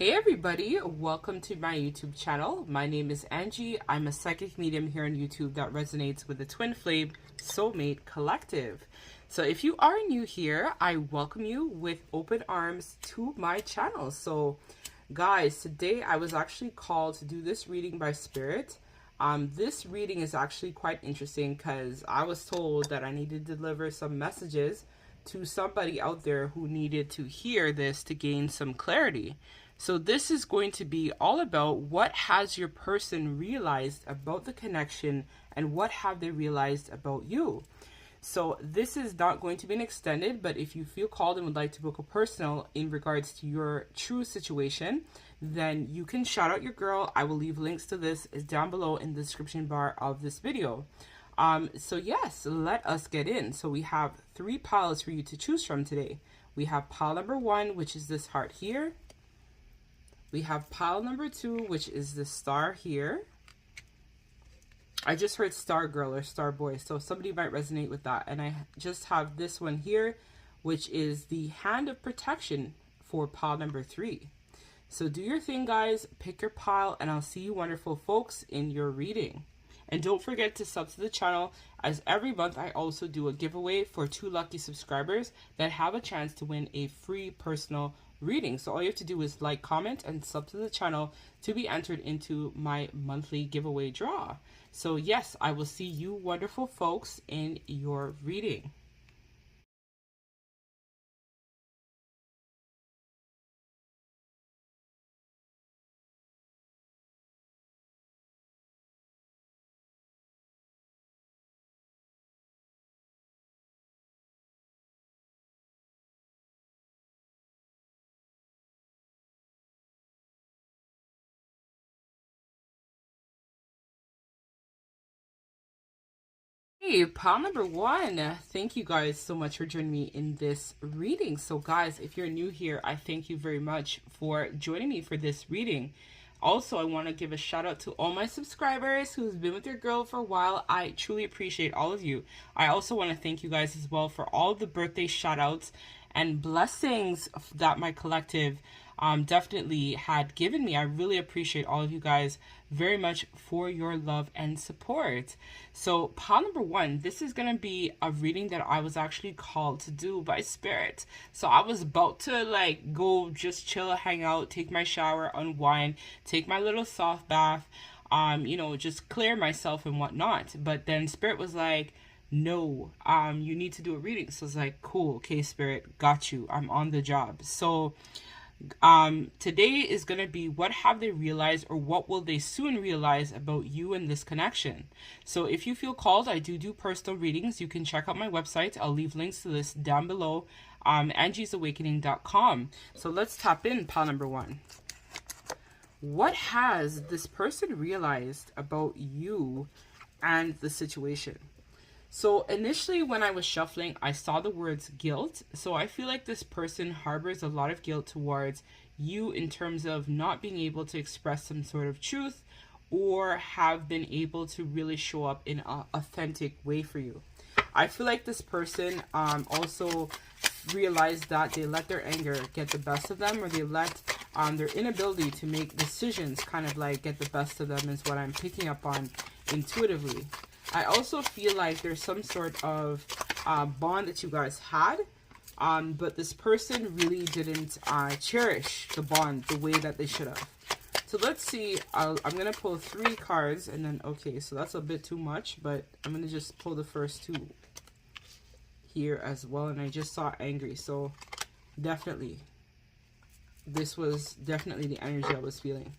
Hey everybody, welcome to my YouTube channel. My name is Angie. I'm a psychic medium here on YouTube that resonates with the Twin Flame Soulmate Collective. So if you are new here, I welcome you with open arms to my channel. So guys, today I was actually called to do this reading by Spirit. This reading is actually quite interesting because I was told that I needed to deliver some messages to somebody out there who needed to hear this to gain some clarity. So this is going to be all about what has your person realized about the connection and what have they realized about you. So this is not going to be an extended, but if you feel called and would like to book a personal in regards to your true situation, then you can shout out your girl. I will leave links to this down below in the description bar of this video. So yes, let us get in. So we have 3 piles for you to choose from today. We have pile number 1, which is this heart here. We have pile number 2, which is the star here. I just heard star girl or star boy, so somebody might resonate with that. And I just have this one here, which is the hand of protection for pile number 3. So do your thing, guys. Pick your pile, and I'll see you wonderful folks in your reading. And don't forget to sub to the channel, as every month I also do a giveaway for 2 lucky subscribers that have a chance to win a free personal reading. So all you have to do is like, comment, and sub to the channel to be entered into my monthly giveaway draw. So yes, I will see you wonderful folks in your reading. Hey, pile number 1, thank you guys so much for joining me in this reading. So guys, if you're new here, I thank you very much for joining me for this reading. Also, I want to give a shout out to all my subscribers who's been with your girl for a while. I truly appreciate all of you. I also want to thank you guys as well for all the birthday shout outs and blessings that my collective definitely had given me. I really appreciate all of you guys very much for your love and support. So pile number 1, this is going to be a reading that I was actually called to do by Spirit. So I was about to like go just chill, hang out, take my shower, unwind, take my little soft bath, you know, just clear myself and whatnot. But then Spirit was like, no, you need to do a reading. So I was like, cool, okay, Spirit, got you, I'm on the job. So today is going to be what have they realized, or what will they soon realize about you and this connection. So if you feel called, I do personal readings. You can check out my website. I'll leave links to this down below, angiesawakening.com. So let's tap in pile number 1. What has this person realized about you and the situation? So initially when I was shuffling, I saw the words guilt. So I feel like this person harbors a lot of guilt towards you in terms of not being able to express some sort of truth or have been able to really show up in an authentic way for you. I feel like this person also realized that they let their anger get the best of them, or they let their inability to make decisions kind of like get the best of them, is what I'm picking up on intuitively. I also feel like there's some sort of bond that you guys had, but this person really didn't cherish the bond the way that they should have. So let's see. I'm going to pull 3 cards, and then, okay, so that's a bit too much, but I'm going to just pull the first 2 here as well. And I just saw angry, so definitely, this was definitely the energy I was feeling.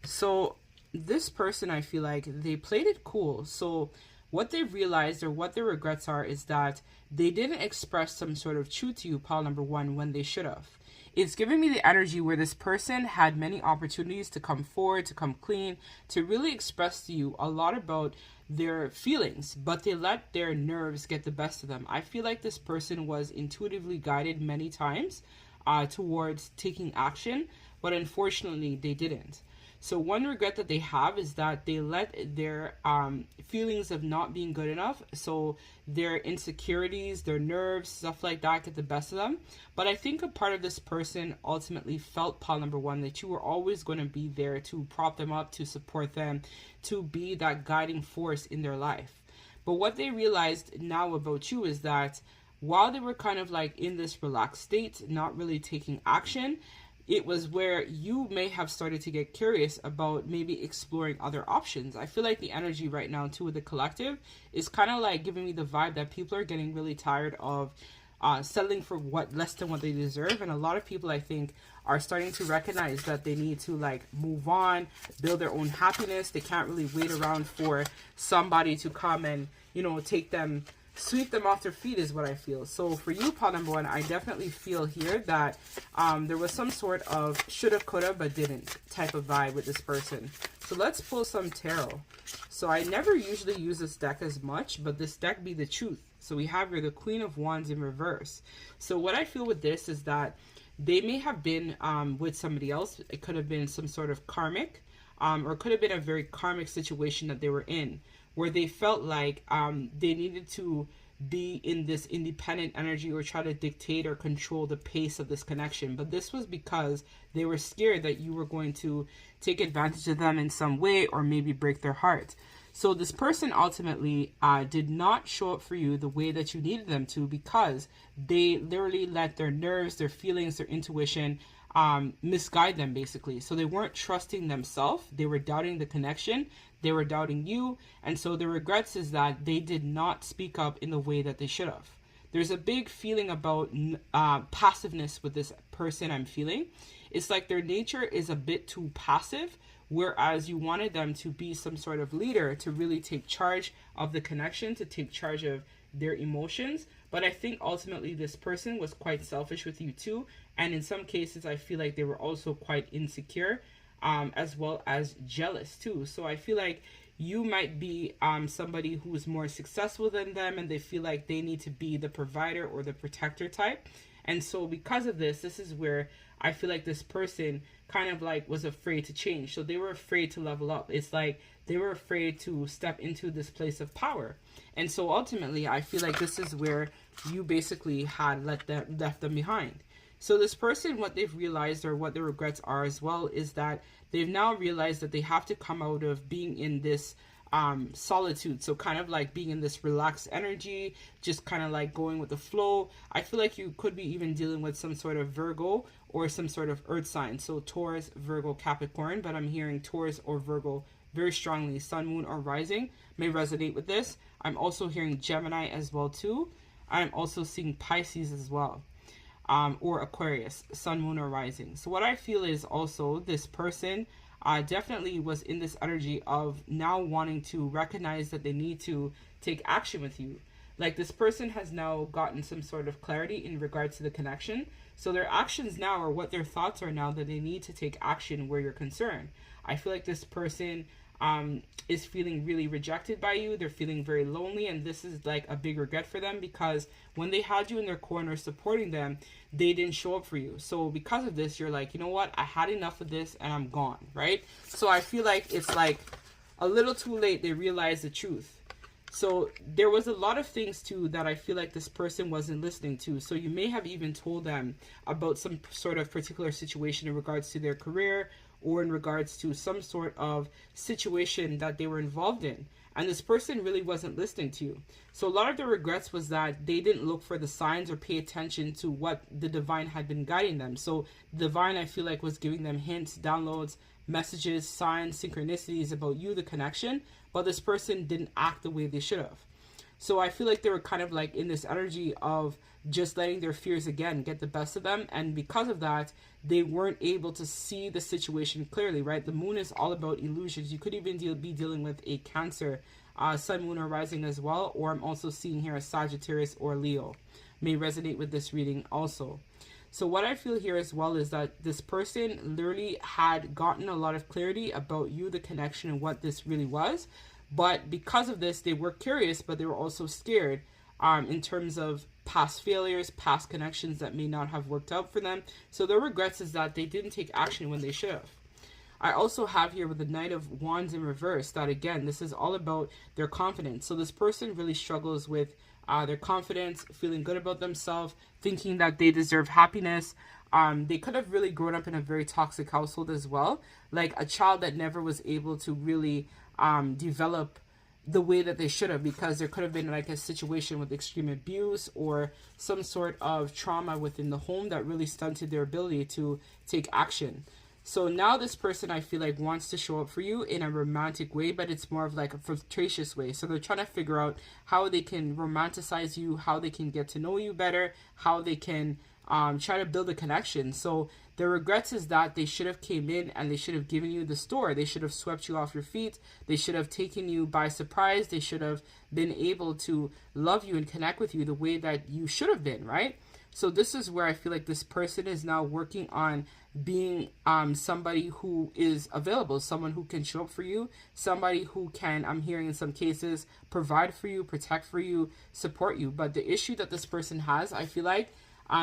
So this person, I feel like they played it cool. So what they realized, or what their regrets are, is that they didn't express some sort of truth to you, pile number 1, when they should have. It's giving me the energy where this person had many opportunities to come forward, to come clean, to really express to you a lot about their feelings, but they let their nerves get the best of them. I feel like this person was intuitively guided many times towards taking action, but unfortunately they didn't. So one regret that they have is that they let their feelings of not being good enough, so their insecurities, their nerves, stuff like that, get the best of them. But I think a part of this person ultimately felt, pile number one, that you were always going to be there to prop them up, to support them, to be that guiding force in their life. But what they realized now about you is that while they were kind of like in this relaxed state, not really taking action, it was where you may have started to get curious about maybe exploring other options. I feel like the energy right now too with the collective is kind of like giving me the vibe that people are getting really tired of settling for what less than what they deserve. And a lot of people, I think, are starting to recognize that they need to like move on, build their own happiness. They can't really wait around for somebody to come and, you know, sweep them off their feet is what I feel. So for you, pile number one, I definitely feel here that there was some sort of shoulda, coulda, but didn't type of vibe with this person. So let's pull some tarot. So I never usually use this deck as much, but this deck be the truth. So we have here the Queen of Wands in reverse. So what I feel with this is that they may have been with somebody else. It could have been some sort of karmic, or it could have been a very karmic situation that they were in, where they felt like they needed to be in this independent energy or try to dictate or control the pace of this connection. But this was because they were scared that you were going to take advantage of them in some way or maybe break their heart. So this person ultimately did not show up for you the way that you needed them to, because they literally let their nerves, their feelings, their intuition misguide them basically. So they weren't trusting themselves. They were doubting the connection. They were doubting you. And so the regrets is that they did not speak up in the way that they should have. There's a big feeling about passiveness with this person I'm feeling. It's like their nature is a bit too passive, whereas you wanted them to be some sort of leader, to really take charge of the connection, to take charge of their emotions. But I think ultimately this person was quite selfish with you too. And in some cases, I feel like they were also quite insecure, as well as jealous too. So I feel like you might be somebody who is more successful than them, and they feel like they need to be the provider or the protector type. And so because of this is where I feel like this person kind of like was afraid to change. So they were afraid to level up. It's like they were afraid to step into this place of power. And so ultimately, I feel like this is where you basically had left them behind. So this person, what they've realized, or what their regrets are as well, is that they've now realized that they have to come out of being in this solitude. So kind of like being in this relaxed energy, just kind of like going with the flow. I feel like you could be even dealing with some sort of Virgo or some sort of earth sign. So Taurus, Virgo, Capricorn, but I'm hearing Taurus or Virgo very strongly. Sun, moon, or rising may resonate with this. I'm also hearing Gemini as well too. I'm also seeing Pisces as well. Or Aquarius, sun, moon, or rising. So what I feel is also this person definitely was in this energy of now wanting to recognize that they need to take action with you. Like this person has now gotten some sort of clarity in regards to the connection. So their actions now, or what their thoughts are now, that they need to take action where you're concerned. I feel like this person is feeling really rejected by you. They're feeling very lonely, and this is like a big regret for them, because when they had you in their corner supporting them, they didn't show up for you. So because of this, you're like, you know what, I had enough of this and I'm gone, right? So I feel like it's like a little too late. They realized the truth. So there was a lot of things too that I feel like this person wasn't listening to. So you may have even told them about some sort of particular situation in regards to their career, or in regards to some sort of situation that they were involved in. And this person really wasn't listening to you. So a lot of the regrets was that they didn't look for the signs or pay attention to what the divine had been guiding them. So the divine, I feel like, was giving them hints, downloads, messages, signs, synchronicities about you, the connection. But this person didn't act the way they should have. So I feel like they were kind of like in this energy of just letting their fears again get the best of them. And because of that, they weren't able to see the situation clearly, right? The moon is all about illusions. You could even be dealing with a Cancer, sun, moon, or rising as well. Or I'm also seeing here a Sagittarius or Leo. May resonate with this reading also. So what I feel here as well is that this person literally had gotten a lot of clarity about you, the connection, and what this really was. But because of this, they were curious, but they were also scared in terms of past failures, past connections that may not have worked out for them. So their regrets is that they didn't take action when they should have. I also have here with the Knight of Wands in reverse that, again, this is all about their confidence. So this person really struggles with their confidence, feeling good about themselves, thinking that they deserve happiness. They could have really grown up in a very toxic household as well, like a child that never was able to really develop the way that they should have, because there could have been like a situation with extreme abuse or some sort of trauma within the home that really stunted their ability to take action. So now this person, I feel like, wants to show up for you in a romantic way, but it's more of like a flirtatious way. So they're trying to figure out how they can romanticize you, how they can get to know you better, how they can try to build a connection. So their regrets is that they should have came in and they should have given you the store. They should have swept you off your feet. They should have taken you by surprise. They should have been able to love you and connect with you the way that you should have been, right? So this is where I feel like this person is now working on being somebody who is available, someone who can show up for you, somebody who can, I'm hearing in some cases, provide for you, protect for you, support you. But the issue that this person has, I feel like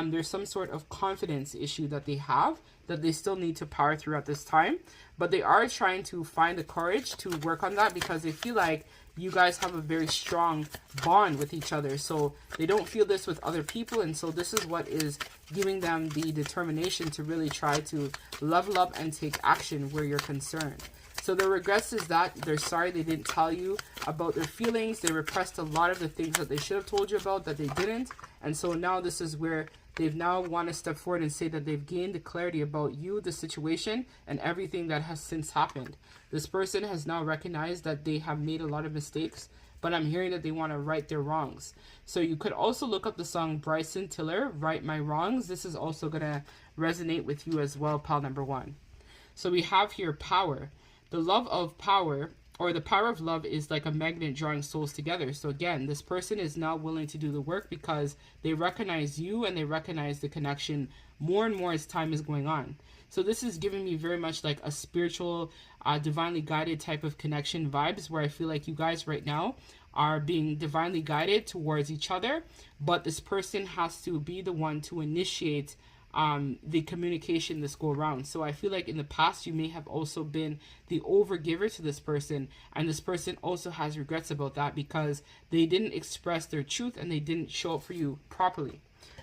there's some sort of confidence issue that they have that they still need to power through at this time. But they are trying to find the courage to work on that because they feel like you guys have a very strong bond with each other. So they don't feel this with other people. And so this is what is giving them the determination to really try to level up and take action where you're concerned. So their regrets is that they're sorry they didn't tell you about their feelings. They repressed a lot of the things that they should have told you about that they didn't. And so now this is where they've now want to step forward and say that they've gained the clarity about you, the situation, and everything that has since happened. This person has now recognized that they have made a lot of mistakes, but I'm hearing that they want to right their wrongs. So you could also look up the song Bryson Tiller, Right My Wrongs. This is also going to resonate with you as well, pal number one. So we have here power. The love of power, or the power of love, is like a magnet drawing souls together. So again, this person is now willing to do the work because they recognize you and they recognize the connection more and more as time is going on. So this is giving me very much like a spiritual, divinely guided type of connection vibes, where I feel like you guys right now are being divinely guided towards each other, but this person has to be the one to initiate the communication this go around. So I feel like in the past you may have also been the overgiver to this person, and this person also has regrets about that because they didn't express their truth and they didn't show up for you properly.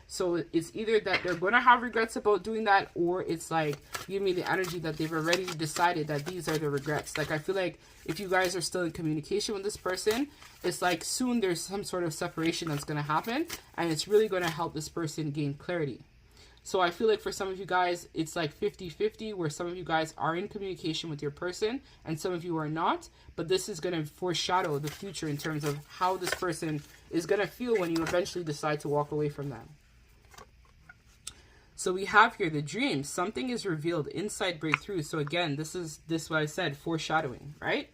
So it's either that they're going to have regrets about doing that, or it's like, give me the energy that they've already decided that these are the regrets. Like I feel like if you guys are still in communication with this person, it's like soon there's some sort of separation that's going to happen, and it's really going to help this person gain clarity. So I feel like for some of you guys, it's like 50-50, where some of you guys are in communication with your person and some of you are not. But this is going to foreshadow the future in terms of how this person is going to feel when you eventually decide to walk away from them. So we have here the dream. Something is revealed, insight breakthrough. So again, this is what I said, foreshadowing, right?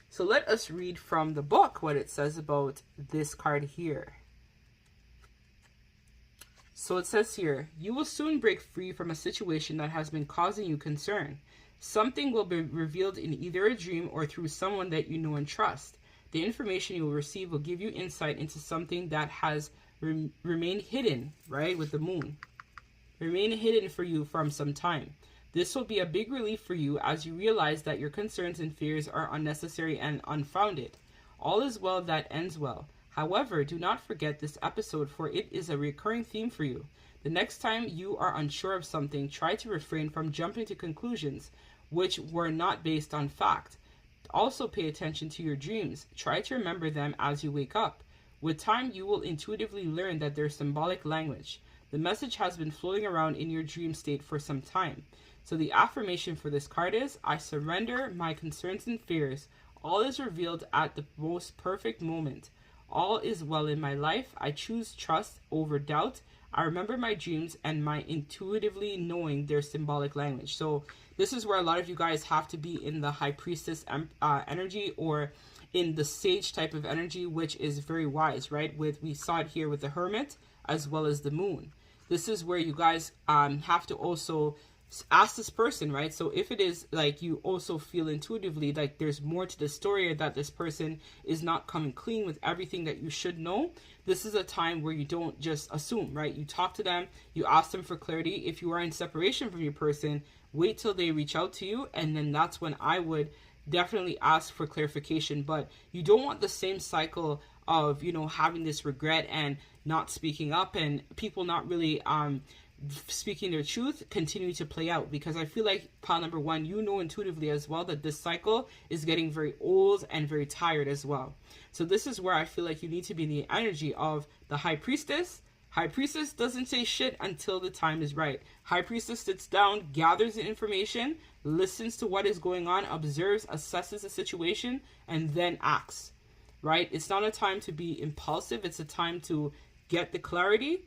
So let us read from the book what it says about this card here. So it says here, you will soon break free from a situation that has been causing you concern. Something will be revealed in either a dream or through someone that you know and trust. The information you will receive will give you insight into something that has remained hidden, right, with the moon. Remain hidden for you from some time. This will be a big relief for you as you realize that your concerns and fears are unnecessary and unfounded. All is well that ends well. However, do not forget this episode, for it is a recurring theme for you. The next time you are unsure of something, try to refrain from jumping to conclusions which were not based on fact. Also pay attention to your dreams. Try to remember them as you wake up. With time, you will intuitively learn that their symbolic language. The message has been floating around in your dream state for some time. So the affirmation for this card is, I surrender my concerns and fears. All is revealed at the most perfect moment. All is well in my life. I choose trust over doubt. I remember my dreams and my intuitively knowing their symbolic language. So this is where a lot of you guys have to be in the high priestess energy, or in the sage type of energy, which is very wise, right? We saw it here with the hermit as well as the moon. This is where you guys have to also ask this person, right? So if it is like you also feel intuitively like there's more to the story, or that this person is not coming clean with everything that you should know, this is a time where you don't just assume, right? You talk to them, you ask them for clarity. If you are in separation from your person, wait till they reach out to you, and then that's when I would definitely ask for clarification. But you don't want the same cycle of, you know, having this regret and not speaking up, and people not really speaking their truth continue to play out. Because I feel like pile number one, you know intuitively as well that this cycle is getting very old and very tired as well. So this is where I feel like you need to be in the energy of the high priestess. High priestess doesn't say shit until the time is right. High priestess sits down, gathers the information, listens to what is going on, observes, assesses the situation, and then acts, right? It's not a time to be impulsive. It's a time to get the clarity,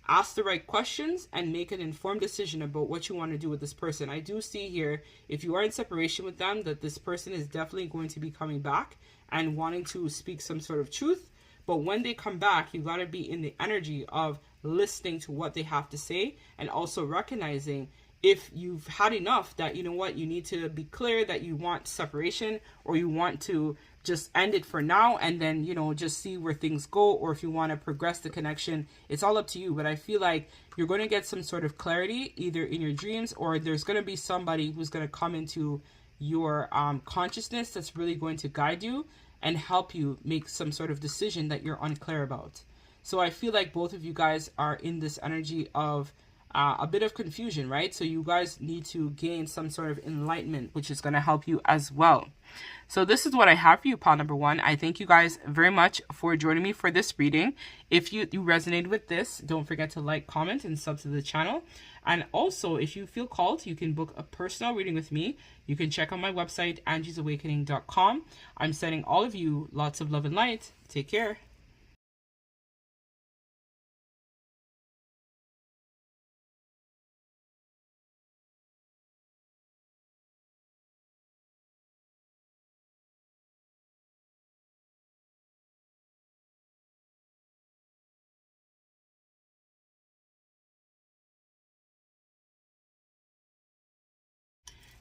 ask the right questions, and make an informed decision about what you want to do with this person. I do see here, if you are in separation with them, that this person is definitely going to be coming back and wanting to speak some sort of truth. But when they come back, you got to be in the energy of listening to what they have to say, and also recognizing if you've had enough, that, you know what, you need to be clear that you want separation, or you want to just end it for now and then, you know, just see where things go, or if you want to progress the connection. It's all up to you. But I feel like you're going to get some sort of clarity either in your dreams, or there's going to be somebody who's going to come into your consciousness that's really going to guide you and help you make some sort of decision that you're unclear about. So I feel like both of you guys are in this energy of a bit of confusion, right? So you guys need to gain some sort of enlightenment, which is going to help you as well. So this is what I have for you, pile number one. I thank you guys very much for joining me for this reading. If you resonated with this, don't forget to like, comment, and sub to the channel. And also, if you feel called, you can book a personal reading with me. You can check out my website, angiesawakening.com. I'm sending all of you lots of love and light. Take care.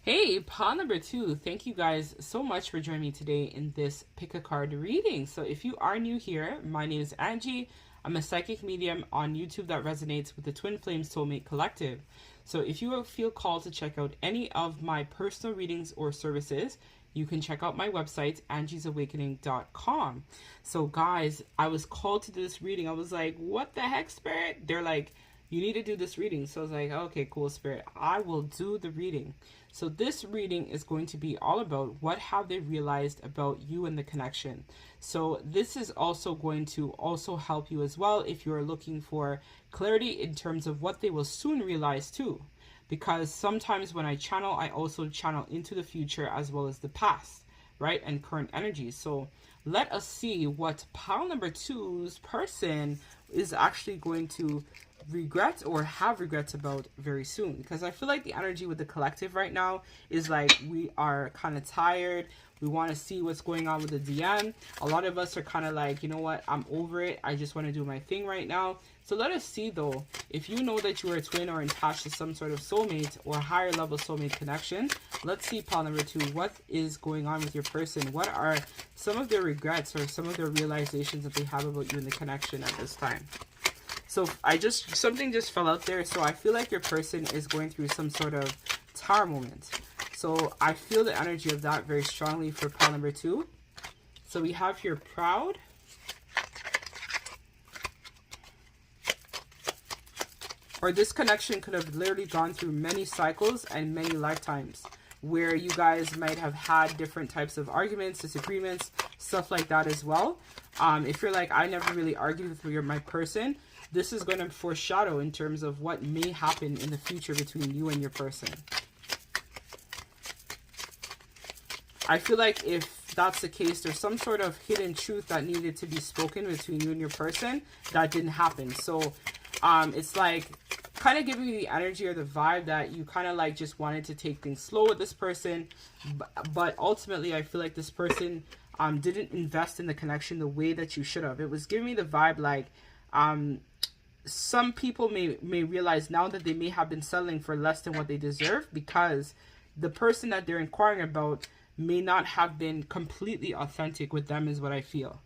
Hey, pile number two, thank you guys so much for joining me today in this pick a card reading. So if you are new here, my name is Angie. I'm a psychic medium on YouTube that resonates with the Twin Flame Soulmate Collective. So if you feel called to check out any of my personal readings or services, you can check out my website, angiesawakening.com. So guys, I was called to do this reading. I was like, what the heck, Spirit? They're like, you need to do this reading. So I was like, okay, cool, Spirit. I will do the reading. So this reading is going to be all about what have they realized about you and the connection. So this is also going to also help you as well if you're looking for clarity in terms of what they will soon realize too. Because sometimes when I channel, I also channel into the future as well as the past, right? And current energies. So let us see what pile number two's person is actually going to regret or have regrets about very soon. Because I feel like the energy with the collective right now is like we are kind of tired. We want to see what's going on with the DM. A lot of us are kind of like, you know what, I'm over it. I just want to do my thing right now. So let us see though, if you know that you are a twin or attached to some sort of soulmate or higher level soulmate connection, let's see pile number two, what is going on with your person? What are some of their regrets or some of their realizations that they have about you in the connection at this time? So something just fell out there. So I feel like your person is going through some sort of tower moment. So I feel the energy of that very strongly for pile number two. So we have here proud. Or this connection could have literally gone through many cycles and many lifetimes where you guys might have had different types of arguments, disagreements, stuff like that as well. If you're like, I never really argued with my person, this is going to foreshadow in terms of what may happen in the future between you and your person. I feel like if that's the case, there's some sort of hidden truth that needed to be spoken between you and your person that didn't happen. So it's like kind of giving you the energy or the vibe that you kind of like just wanted to take things slow with this person. But ultimately, I feel like this person didn't invest in the connection the way that you should have. It was giving me the vibe like some people may realize now that they may have been settling for less than what they deserve, because the person that they're inquiring about may not have been completely authentic with them, is what I feel.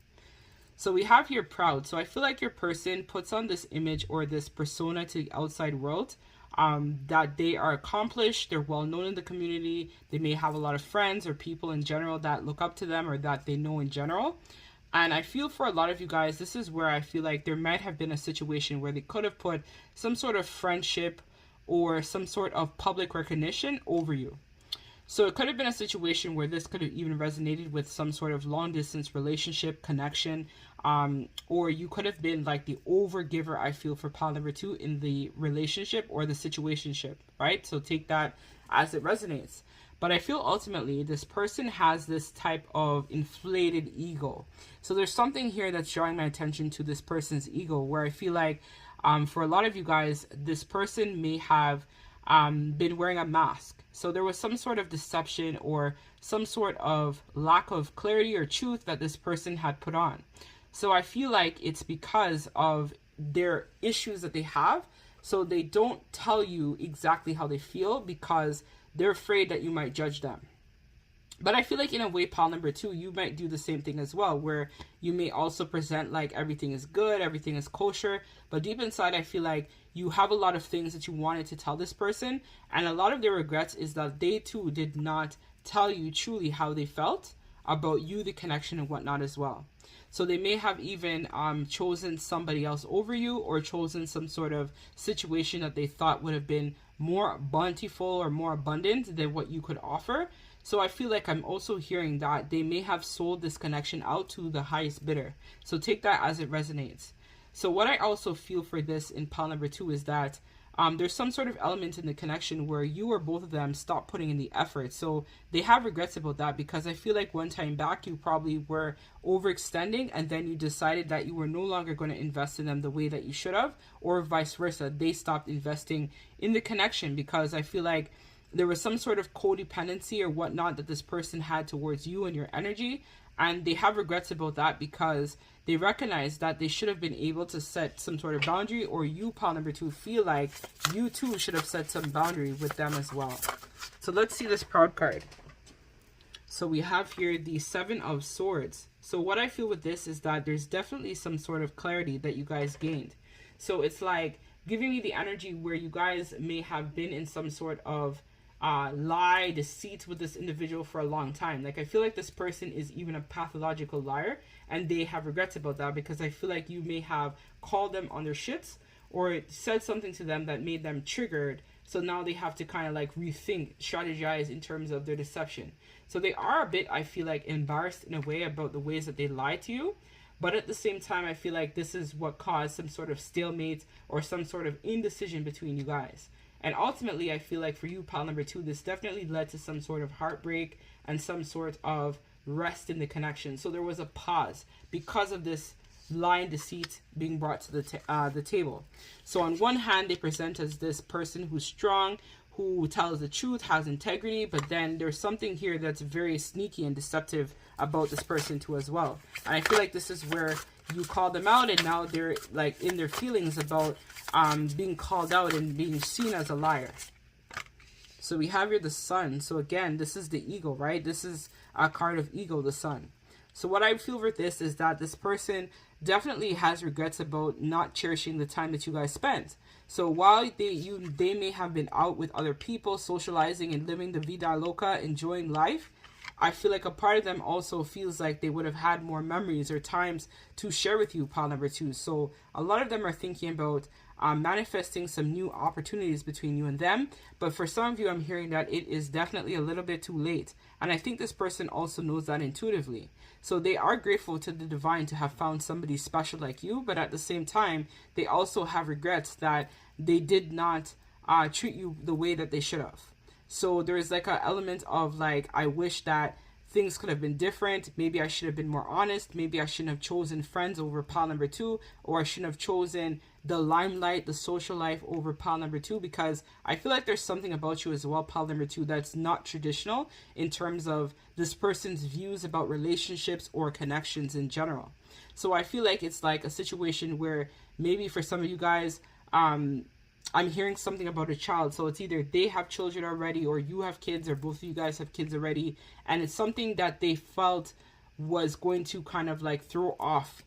So we have here proud. So I feel like your person puts on this image or this persona to the outside world, that they are accomplished, they're well known in the community, they may have a lot of friends or people in general that look up to them or that they know in general. And I feel for a lot of you guys, this is where I feel like there might have been a situation where they could have put some sort of friendship or some sort of public recognition over you. So it could have been a situation where this could have even resonated with some sort of long distance relationship connection, or you could have been like the overgiver, I feel, for pile number 2 in the relationship or the situationship, right? So take that as it resonates. But I feel ultimately this person has this type of inflated ego. So there's something here that's drawing my attention to this person's ego, where I feel like for a lot of you guys, this person may have been wearing a mask. So there was some sort of deception or some sort of lack of clarity or truth that this person had put on. So I feel like it's because of their issues that they have. So they don't tell you exactly how they feel because they're afraid that you might judge them. But I feel like in a way, pile number 2, you might do the same thing as well, where you may also present like everything is good, everything is kosher, but deep inside I feel like you have a lot of things that you wanted to tell this person, and a lot of their regrets is that they too did not tell you truly how they felt about you, the connection and whatnot as well. So they may have even chosen somebody else over you, or chosen some sort of situation that they thought would have been more bountiful or more abundant than what you could offer. So I feel like I'm also hearing that they may have sold this connection out to the highest bidder. So take that as it resonates. So what I also feel for this in pile number 2 is that there's some sort of element in the connection where you or both of them stop putting in the effort. So they have regrets about that, because I feel like one time back you probably were overextending, and then you decided that you were no longer going to invest in them the way that you should have, or vice versa. They stopped investing in the connection because I feel like there was some sort of codependency or whatnot that this person had towards you and your energy. And they have regrets about that because they recognize that they should have been able to set some sort of boundary, or you, pile number 2, feel like you too should have set some boundary with them as well. So let's see this proud card. So we have here the 7 of Swords. So what I feel with this is that there's definitely some sort of clarity that you guys gained. So it's like giving me the energy where you guys may have been in some sort of lie, deceit with this individual for a long time. Like I feel like this person is even a pathological liar, and they have regrets about that because I feel like you may have called them on their shits or said something to them that made them triggered. So now they have to kind of like rethink, strategize in terms of their deception. So they are a bit, I feel like, embarrassed in a way about the ways that they lie to you. But at the same time, I feel like this is what caused some sort of stalemate or some sort of indecision between you guys. And ultimately, I feel like for you, pile number 2, this definitely led to some sort of heartbreak and some sort of rest in the connection. So there was a pause because of this lie and deceit being brought to the table. So on one hand, they present as this person who's strong, who tells the truth, has integrity, but then there's something here that's very sneaky and deceptive about this person too as well. And I feel like this is where you call them out, and now they're like in their feelings about being called out and being seen as a liar. So we have here the Sun. So again, this is the ego, right? This is a card of ego, the Sun. So what I feel with this is that this person definitely has regrets about not cherishing the time that you guys spent. So while they may have been out with other people, socializing and living the vida loca, enjoying life, I feel like a part of them also feels like they would have had more memories or times to share with you, pile number 2. So a lot of them are thinking about manifesting some new opportunities between you and them. But for some of you, I'm hearing that it is definitely a little bit too late. And I think this person also knows that intuitively. So they are grateful to the divine to have found somebody special like you. But at the same time, they also have regrets that they did not treat you the way that they should have. So there's like an element of like, I wish that things could have been different. Maybe I should have been more honest. Maybe I shouldn't have chosen friends over pile number 2, or I shouldn't have chosen the limelight, the social life over pile number 2, because I feel like there's something about you as well, pile number 2, that's not traditional in terms of this person's views about relationships or connections in general. So I feel like it's like a situation where maybe for some of you guys, I'm hearing something about a child. So it's either they have children already, or you have kids, or both of you guys have kids already. And it's something that they felt was going to kind of like throw off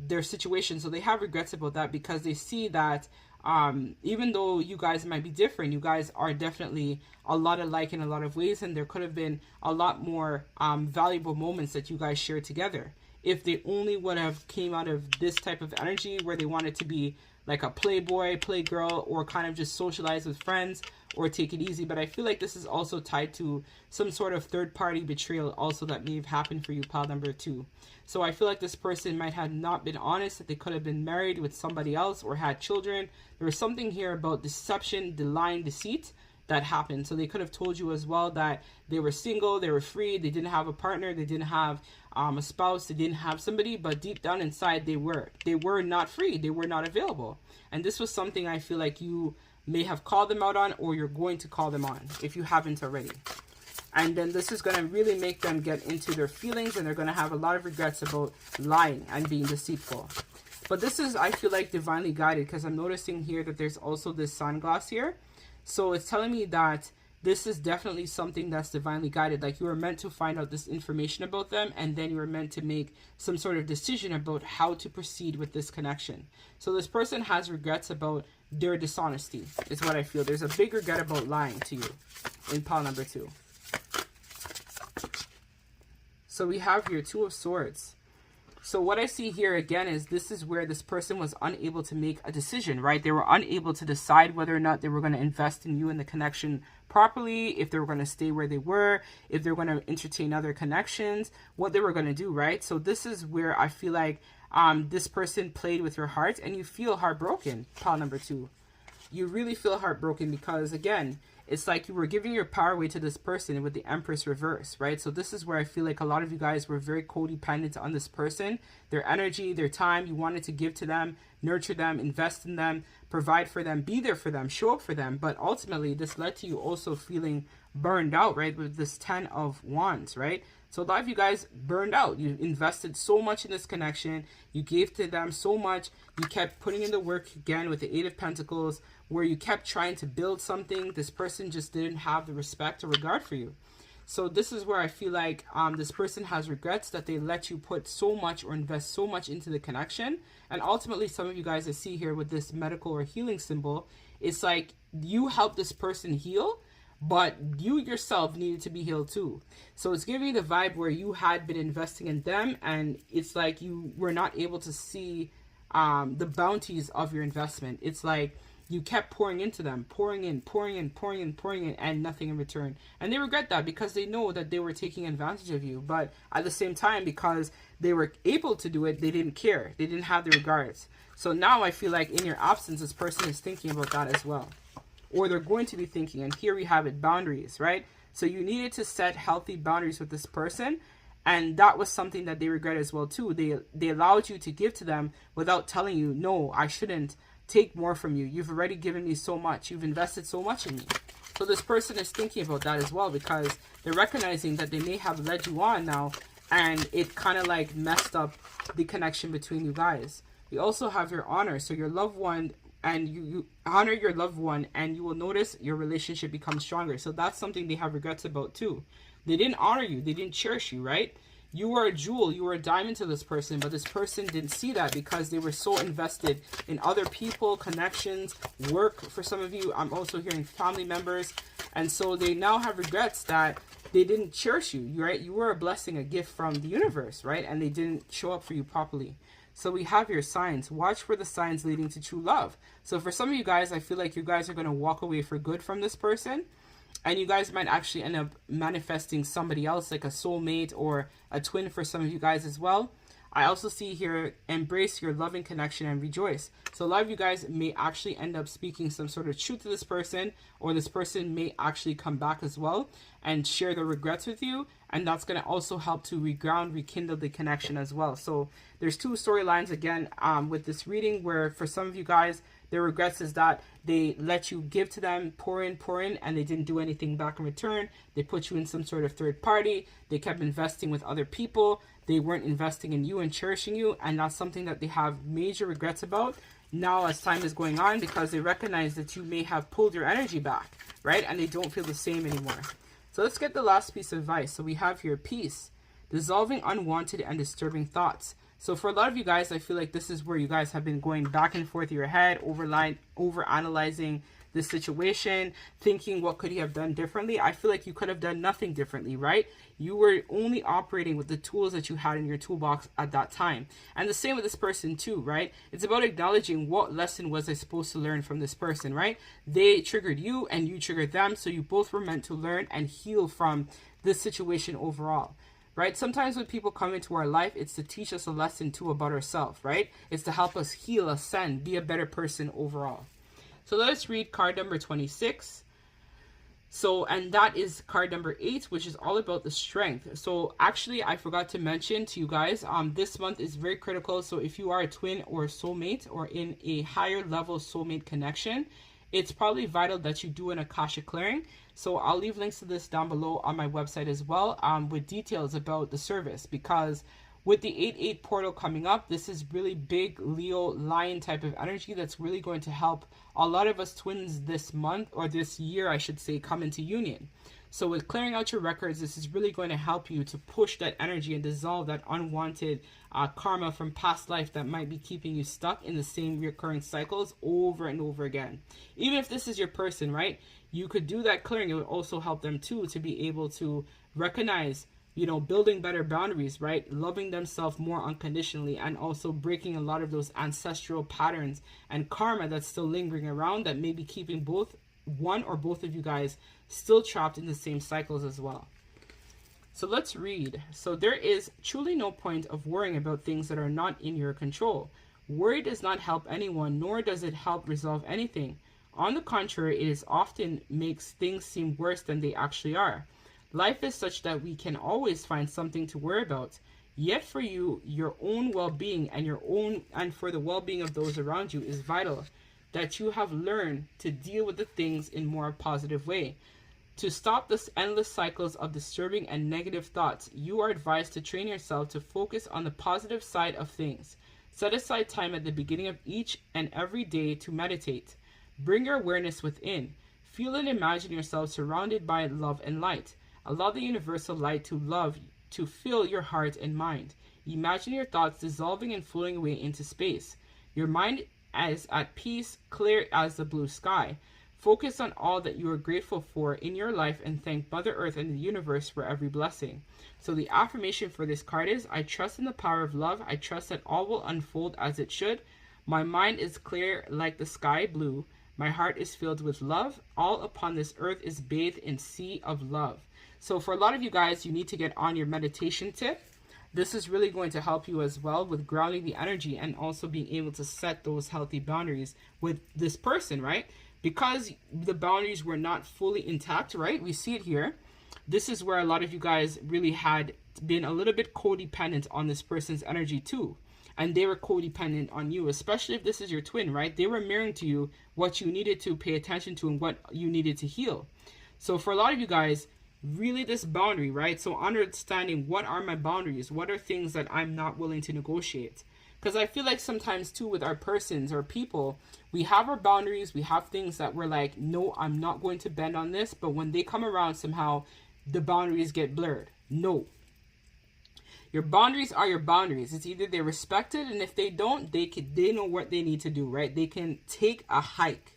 their situation. So they have regrets about that, because they see that even though you guys might be different, you guys are definitely a lot alike in a lot of ways. And there could have been a lot more valuable moments that you guys shared together if they only would have came out of this type of energy where they wanted to be like a playboy, playgirl, or kind of just socialize with friends or take it easy. But I feel like this is also tied to some sort of third-party betrayal also that may have happened for you, pile number 2. So I feel like this person might have not been honest, that they could have been married with somebody else or had children. There was something here about deception, the lying, deceit that happened. So they could have told you as well that they were single, they were free, they didn't have a partner, they didn't have a spouse, they didn't have somebody, but deep down inside they were not free, they were not available. And this was something I feel like you may have called them out on, or you're going to call them on if you haven't already. And then this is going to really make them get into their feelings, and they're going to have a lot of regrets about lying and being deceitful. But this is, I feel like, divinely guided, because I'm noticing here that there's also this sunglass here. So it's telling me that this is definitely something that's divinely guided. Like you were meant to find out this information about them, and then you were meant to make some sort of decision about how to proceed with this connection. So this person has regrets about their dishonesty, is what I feel. There's a big regret about lying to you in pile number 2. So we have your 2 of Swords. So what I see here again is this is where this person was unable to make a decision, right? They were unable to decide whether or not they were going to invest in you in the connection properly, if they were going to stay where they were, if they were going to entertain other connections, what they were going to do, right? So this is where I feel like this person played with your heart, and you feel heartbroken, pile number 2. You really feel heartbroken because, again, it's like you were giving your power away to this person with the Empress reverse, right? So this is where I feel like a lot of you guys were very codependent on this person. Their energy, their time, you wanted to give to them, nurture them, invest in them, provide for them, be there for them, show up for them. But ultimately, this led to you also feeling burned out, right? With this 10 of Wands, right? So a lot of you guys burned out. You invested so much in this connection. You gave to them so much. You kept putting in the work again with the 8 of Pentacles, where you kept trying to build something. This person just didn't have the respect or regard for you. So this is where I feel like this person has regrets that they let you put so much or invest so much into the connection. And ultimately, some of you guys I see here with this medical or healing symbol, it's like you helped this person heal, but you yourself needed to be healed too. So it's giving me the vibe where you had been investing in them, and it's like you were not able to see the bounties of your investment. It's like you kept pouring into them, pouring in, and nothing in return. And they regret that because they know that they were taking advantage of you. But at the same time, because they were able to do it, they didn't care. They didn't have the regards. So now I feel like in your absence, this person is thinking about that as well. Or they're going to be thinking. And here we have it, boundaries, right? So you needed to set healthy boundaries with this person. And that was something that they regret as well too. They allowed you to give to them without telling you, no, I shouldn't take more from you. You've already given me so much. You've invested so much in me. So this person is thinking about that as well, because they're recognizing that they may have led you on now, and it kind of like messed up the connection between you guys. We also have your honor. So your loved one, and you honor your loved one, and you will notice your relationship becomes stronger. So that's something they have regrets about too. They didn't honor you. They didn't cherish you, right? You were a jewel, you were a diamond to this person, but this person didn't see that because they were so invested in other people, connections, work. For some of you, I'm also hearing family members. And so they now have regrets that they didn't cherish you, right? You were a blessing, a gift from the universe, right? And they didn't show up for you properly. So we have your signs. Watch for the signs leading to true love. So for some of you guys, I feel like you guys are going to walk away for good from this person. And you guys might actually end up manifesting somebody else, like a soulmate or a twin for some of you guys as well. I also see here, embrace your loving connection and rejoice. So a lot of you guys may actually end up speaking some sort of truth to this person, or this person may actually come back as well and share their regrets with you. And that's going to also help to reground, rekindle the connection as well. So there's two storylines again with this reading, where for some of you guys, their regrets is that they let you give to them, pour in, and they didn't do anything back in return. They put you in some sort of third party. They kept investing with other people. They weren't investing in you and cherishing you. And that's something that they have major regrets about now as time is going on, because they recognize that you may have pulled your energy back, right? And they don't feel the same anymore. So let's get the last piece of advice. So we have here peace, dissolving unwanted and disturbing thoughts. So for a lot of you guys, I feel like this is where you guys have been going back and forth in your head, over analyzing this situation, thinking what could you have done differently. I feel like you could have done nothing differently, right? You were only operating with the tools that you had in your toolbox at that time. And the same with this person too, right? It's about acknowledging what lesson was I supposed to learn from this person, right? They triggered you and you triggered them. So you both were meant to learn and heal from this situation overall. Right? Sometimes when people come into our life, it's to teach us a lesson too about ourselves, right? It's to help us heal, ascend, be a better person overall. So let us read card number 26. So, and that is card number 8, which is all about the strength. So actually, I forgot to mention to you guys, this month is very critical. So if you are a twin or a soulmate, or in a higher level soulmate connection, it's probably vital that you do an Akasha clearing. So I'll leave links to this down below on my website as well, with details about the service, because with the 8/8 portal coming up, this is really big Leo lion type of energy that's really going to help a lot of us twins this month, or this year, I should say, come into union. So with clearing out your records, this is really going to help you to push that energy and dissolve that unwanted karma from past life that might be keeping you stuck in the same recurring cycles over and over again. Even if this is your person, right? You could do that clearing. It would also help them too to be able to recognize, building better boundaries, right? Loving themselves more unconditionally, and also breaking a lot of those ancestral patterns and karma that's still lingering around that may be keeping one or both of you guys still trapped in the same cycles as well. So let's read. So there is truly no point of worrying about things that are not in your control. Worry does not help anyone, nor does it help resolve anything. On the contrary, it is often makes things seem worse than they actually are. Life is such that we can always find something to worry about. Yet for you, your own well-being and for the well-being of those around you is vital, that you have learned to deal with the things in more positive way. To stop this endless cycles of disturbing and negative thoughts, you are advised to train yourself to focus on the positive side of things. Set aside time at the beginning of each and every day to meditate. Bring your awareness within. Feel and imagine yourself surrounded by love and light. Allow the universal light to fill your heart and mind. Imagine your thoughts dissolving and floating away into space. Your mind is at peace, clear as the blue sky. Focus on all that you are grateful for in your life and thank Mother Earth and the universe for every blessing. So the affirmation for this card is, I trust in the power of love. I trust that all will unfold as it should. My mind is clear like the sky blue. My heart is filled with love. All upon this earth is bathed in sea of love. So for a lot of you guys, you need to get on your meditation tip. This is really going to help you as well with grounding the energy and also being able to set those healthy boundaries with this person, right? Because the boundaries were not fully intact, right? We see it here. This is where a lot of you guys really had been a little bit codependent on this person's energy too. And they were codependent on you, especially if this is your twin, right? They were mirroring to you what you needed to pay attention to and what you needed to heal. So for a lot of you guys, really this boundary, right? So understanding, what are my boundaries? What are things that I'm not willing to negotiate? Because I feel like sometimes too with our persons or people, we have our boundaries, we have things that we're like, no, I'm not going to bend on this. But when they come around, somehow the boundaries get blurred. No. Your boundaries are your boundaries. It's either they're respected, and if they don't, they know what they need to do, right? They can take a hike,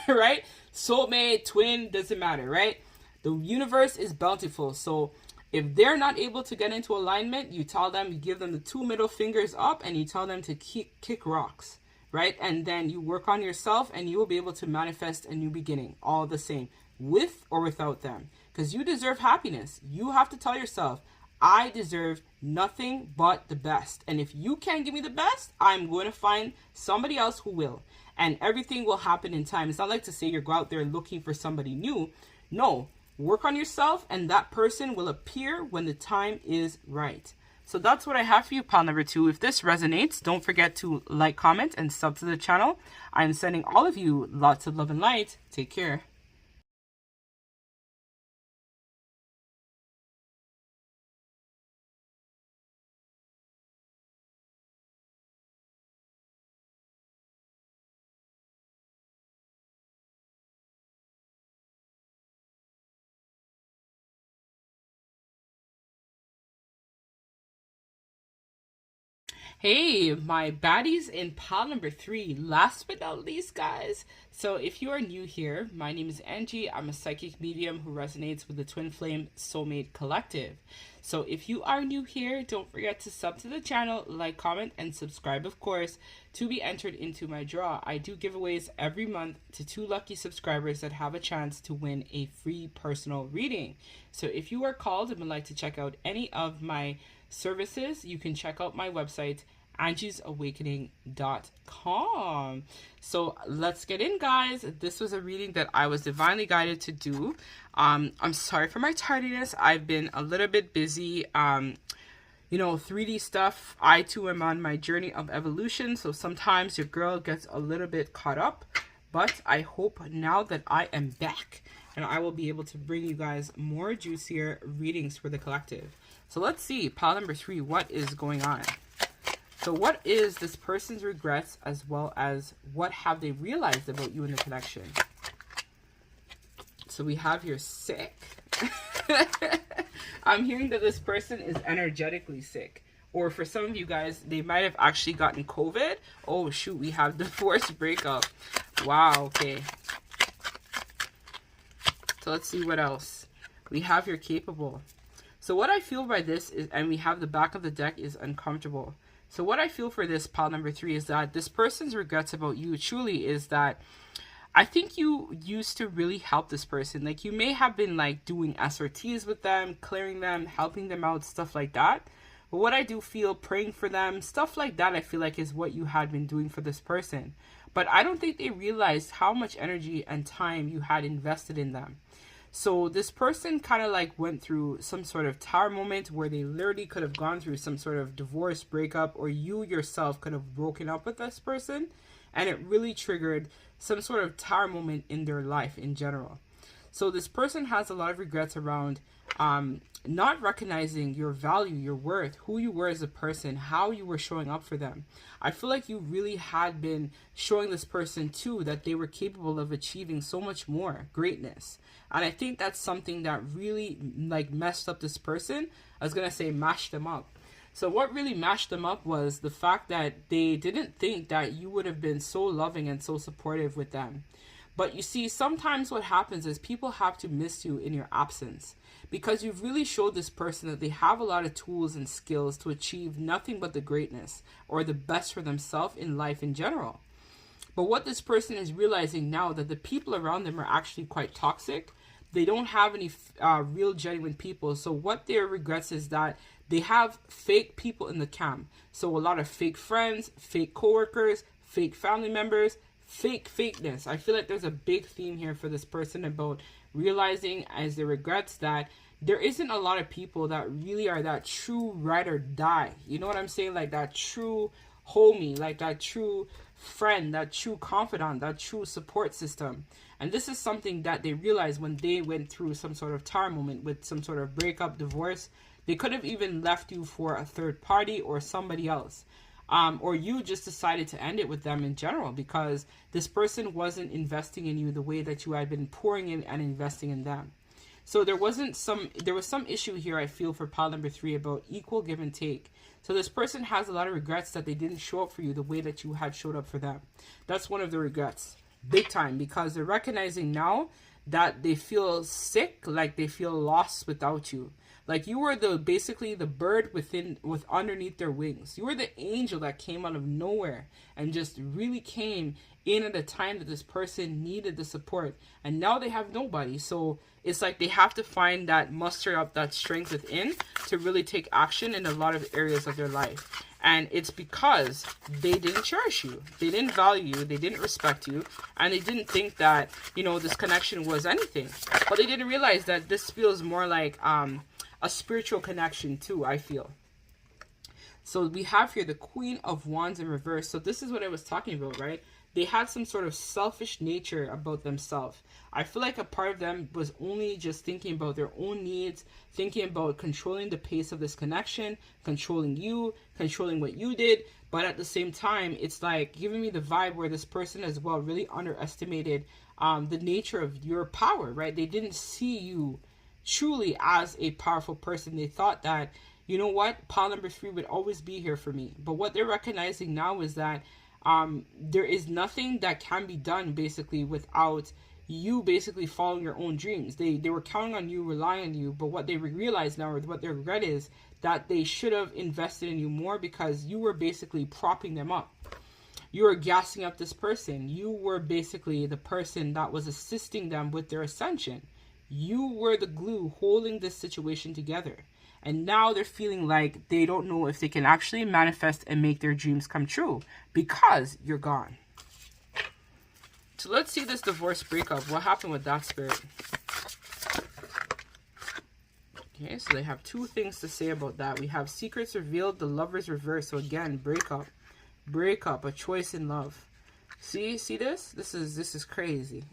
right? Soulmate, twin, doesn't matter, right? The universe is bountiful. So if they're not able to get into alignment, you tell them, you give them the 2 middle fingers up, and you tell them to kick rocks, right? And then you work on yourself, and you will be able to manifest a new beginning, all the same, with or without them. Because you deserve happiness. You have to tell yourself, I deserve nothing but the best. And if you can't give me the best, I'm going to find somebody else who will. And everything will happen in time. It's not like to say you're go out there looking for somebody new. No, work on yourself and that person will appear when the time is right. So that's what I have for you, pile number 2. If this resonates, don't forget to like, comment, and sub to the channel. I'm sending all of you lots of love and light. Take care. Hey, my baddies in pile number 3. Last but not least, guys. So if you are new here, my name is Angie. I'm a psychic medium who resonates with the Twin Flame Soulmate Collective. So if you are new here, don't forget to sub to the channel, like, comment, and subscribe, of course, to be entered into my draw. I do giveaways every month to 2 lucky subscribers that have a chance to win a free personal reading. So if you are called and would like to check out any of my services, you can check out my website, angiesawakening.com. So let's get in, guys. This was a reading that I was divinely guided to do. I'm sorry for my tardiness. I've been a little bit busy, 3D stuff. I too am on my journey of evolution, so sometimes your girl gets a little bit caught up, but I hope now that I am back and I will be able to bring you guys more juicier readings for the collective. So let's see, pile number 3, what is going on? So what is this person's regrets, as well as what have they realized about you in the connection? So we have here sick. I'm hearing that this person is energetically sick. Or for some of you guys, they might have actually gotten COVID. Oh shoot, we have divorce breakup. Wow, okay. So let's see what else. We have here capable. So what I feel by this is, and we have the back of the deck is uncomfortable. So what I feel for this pile number 3 is that this person's regrets about you truly is that I think you used to really help this person. Like you may have been like doing SRTs with them, clearing them, helping them out, stuff like that. But what I do feel, praying for them, stuff like that, I feel like is what you had been doing for this person. But I don't think they realized how much energy and time you had invested in them. So this person kind of like went through some sort of tower moment where they literally could have gone through some sort of divorce breakup, or you yourself could have broken up with this person, and it really triggered some sort of tower moment in their life in general. So this person has a lot of regrets around not recognizing your value, your worth, who you were as a person, how you were showing up for them. I feel like you really had been showing this person too that they were capable of achieving so much more greatness. And I think that's something that really like messed up this person. I was going to say mashed them up. So what really mashed them up was the fact that they didn't think that you would have been so loving and so supportive with them. But you see, sometimes what happens is people have to miss you in your absence, because you've really showed this person that they have a lot of tools and skills to achieve nothing but the greatness or the best for themselves in life in general. But what this person is realizing now, that the people around them are actually quite toxic. They don't have any real genuine people. So what their regrets is that they have fake people in the camp. So a lot of fake friends, fake coworkers, fake family members, fakeness. I feel like there's a big theme here for this person about realizing as their regrets that there isn't a lot of people that really are that true ride or die. You know what I'm saying? Like that true homie, like that true friend, that true confidant, that true support system. And this is something that they realized when they went through some sort of tower moment with some sort of breakup, divorce. They could have even left you for a third party or somebody else. Or you just decided to end it with them in general because this person wasn't investing in you the way that you had been pouring in and investing in them. So there was some issue here, I feel, for pile number 3 about equal give and take. So this person has a lot of regrets that they didn't show up for you the way that you had showed up for them. That's one of the regrets, big time, because they're recognizing now that they feel sick, like they feel lost without you. Like you were basically the bird with underneath their wings. You were the angel that came out of nowhere and just really came in at a time that this person needed the support, and now they have nobody. So it's like they have to find that, muster up that strength within to really take action in a lot of areas of their life. And it's because they didn't cherish you, they didn't value you, they didn't respect you, and they didn't think that, you know, this connection was anything. But they didn't realize that this feels more like a spiritual connection too, I feel. So we have here the Queen of Wands in reverse. So this is what I was talking about, right? They had some sort of selfish nature about themselves. I feel like a part of them was only just thinking about their own needs, thinking about controlling the pace of this connection, controlling you, controlling what you did. But at the same time, it's like giving me the vibe where this person as well really underestimated the nature of your power, right? They didn't see you truly as a powerful person. They thought that, you know what, pile number 3 would always be here for me. But what they're recognizing now is that there is nothing that can be done basically without you basically following your own dreams. They were counting on you, relying on you, but what they realize now, or what their regret is, that they should have invested in you more, because you were basically propping them up. You were gassing up this person. You were basically the person that was assisting them with their ascension. You were the glue holding this situation together. And now they're feeling like they don't know if they can actually manifest and make their dreams come true because you're gone. So let's see this divorce breakup. What happened with that, Spirit? Okay, so they have 2 things to say about that. We have secrets revealed, the Lovers reversed. So again, breakup. Breakup, a choice in love. See this? This is crazy.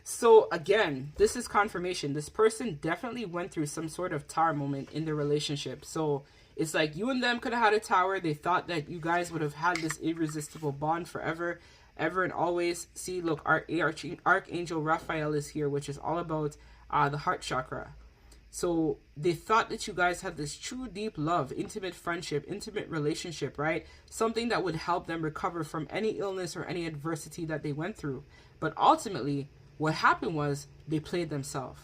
So again, this is confirmation. This person definitely went through some sort of tower moment in their relationship. So it's like you and them could have had a tower. They thought that you guys would have had this irresistible bond forever, ever and always. See, look, Archangel Raphael is here, which is all about the heart chakra. So they thought that you guys had this true deep love, intimate friendship, intimate relationship, right? Something that would help them recover from any illness or any adversity that they went through. But ultimately, what happened was they played themselves,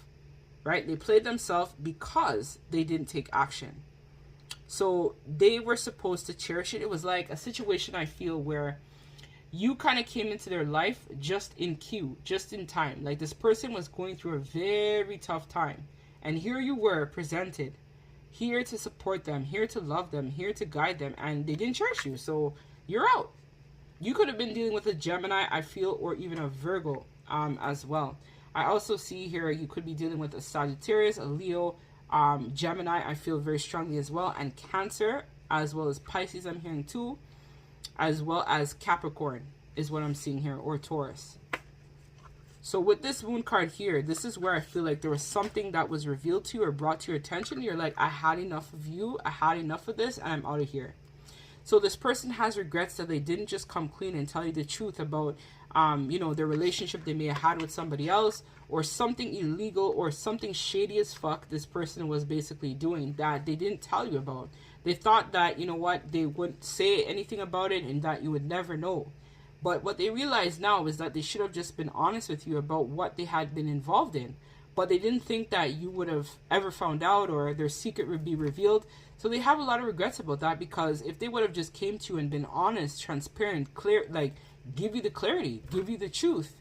right? They played themselves because they didn't take action. So they were supposed to cherish it. It was like a situation, I feel, where you kind of came into their life just in cue, just in time. Like this person was going through a very tough time. And here you were presented, here to support them, here to love them, here to guide them. And they didn't cherish you. So you're out. You could have been dealing with a Gemini, I feel, or even a Virgo as well. I also see here you could be dealing with a Sagittarius, a Leo, Gemini, I feel very strongly as well, and Cancer, as well as Pisces I'm hearing too, as well as Capricorn is what I'm seeing here, or Taurus. So with this Moon card here, this is where I feel like there was something that was revealed to you or brought to your attention. You're like, I had enough of you, I had enough of this, and I'm out of here. So this person has regrets that they didn't just come clean and tell you the truth about, you know, their relationship they may have had with somebody else, or something illegal or something shady as fuck this person was basically doing that they didn't tell you about. They thought that, you know what, they wouldn't say anything about it and that you would never know. But what they realize now is that they should have just been honest with you about what they had been involved in. But they didn't think that you would have ever found out or their secret would be revealed. So they have a lot of regrets about that, because if they would have just came to you and been honest, transparent, clear, like give you the clarity, give you the truth,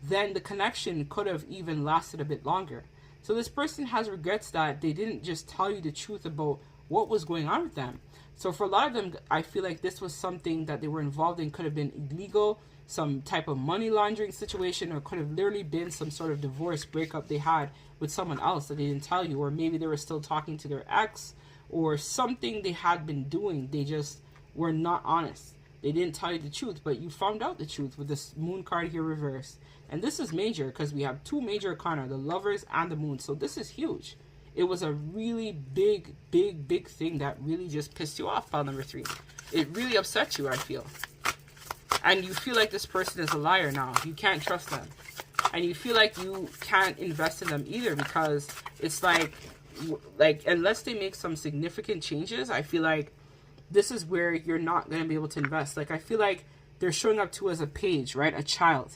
then the connection could have even lasted a bit longer. So this person has regrets that they didn't just tell you the truth about what was going on with them. So for a lot of them, I feel like this was something that they were involved in, could have been illegal, some type of money laundering situation, or could have literally been some sort of divorce breakup they had with someone else that they didn't tell you, or maybe they were still talking to their ex, or something they had been doing. They just were not honest. They didn't tell you the truth, but you found out the truth with this Moon card here reversed. And this is major because we have 2 major arcana, the Lovers and the Moon. So this is huge. It was a really big thing that really just pissed you off, pile number 3. It really upset you, I feel. And you feel like this person is a liar now. You can't trust them. And you feel like you can't invest in them either, because it's like unless they make some significant changes, I feel like this is where you're not going to be able to invest. Like, I feel like they're showing up to you as a page, right? A child.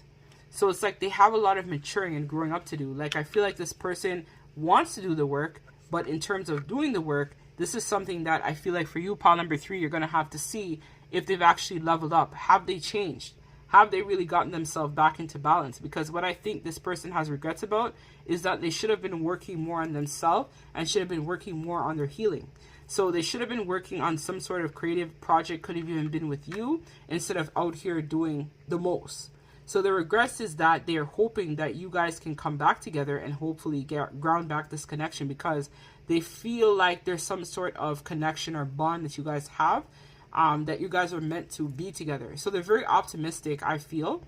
So it's like they have a lot of maturing and growing up to do. Like, I feel like this person wants to do the work, but in terms of doing the work, this is something that I feel like for you, pile number 3, you're going to have to see if they've actually leveled up. Have they changed? have they really gotten themselves back into balance? Because what I think this person has regrets about is that they should have been working more on themselves and should have been working more on their healing. So they should have been working on some sort of creative project, could have even been with you, instead of out here doing the most. So the regrets is that they're hoping that you guys can come back together and hopefully ground back this connection, because they feel like there's some sort of connection or bond that you guys have, that you guys are meant to be together. So they're very optimistic, I feel.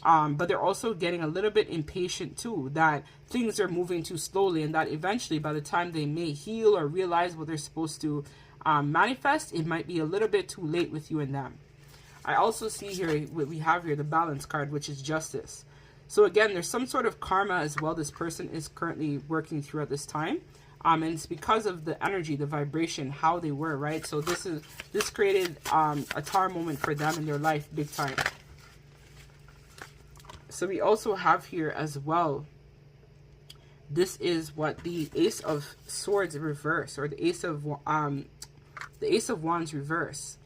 But they're also getting a little bit impatient too, that things are moving too slowly, and that eventually by the time they may heal or realize what they're supposed to manifest, it might be a little bit too late with you and them. I also see here what we have here, the balance card, which is justice. So again, there's some sort of karma as well this person is currently working through at this time. And it's because of the energy, the vibration, how they were, right? So this created a tar moment for them in their life, big time. So we also have here as well, this is what the Ace of Swords reverse, or the Ace of Wands reverse.